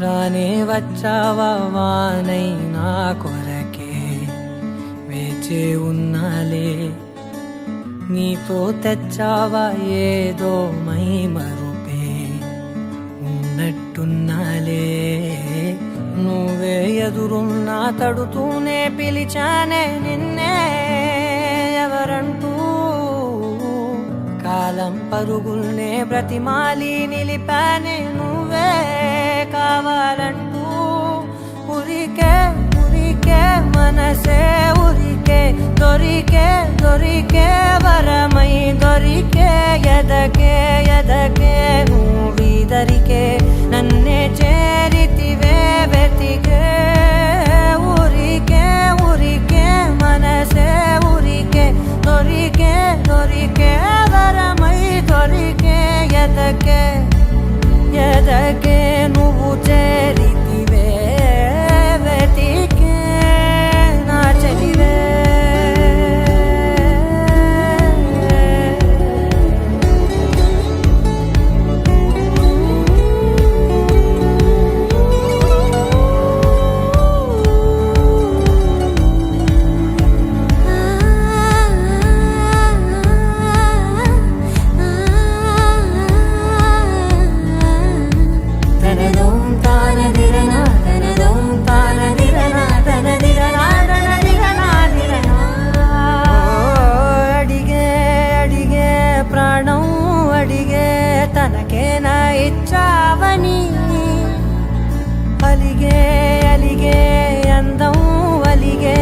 రానే వచ్చావా వానై నా కొరకే వేచే ఉన్నాలే నీతో తెచ్చావా ఏదో మై మరుపే ఉన్నట్టున్నాలే నువ్వే ఎదురున్నా తడుతూనే పిలిచానే నిన్నే ఎవరంటూ కాలం పరుగుల్నే బ్రతిమాలి నిలిపానే నువ్వే కావాలంటూ ఉరికే ఉరికే మనసే ఉరికే దొరికే దొరికే వరమై దొరికే ఎదకే ఎదకే నువ్విదరికే నన్నే చేరితివే వెతికే ఉరికే ఉరికే మనసే ఉరికే దొరికే దొరికే వరమై దొరికే ఎదకే ఎదకే నువ్వు చేరితివే వెతికే నా చెలివే తనకేనా ఇచ్చావని అలిగే అలిగే అందం అలిగే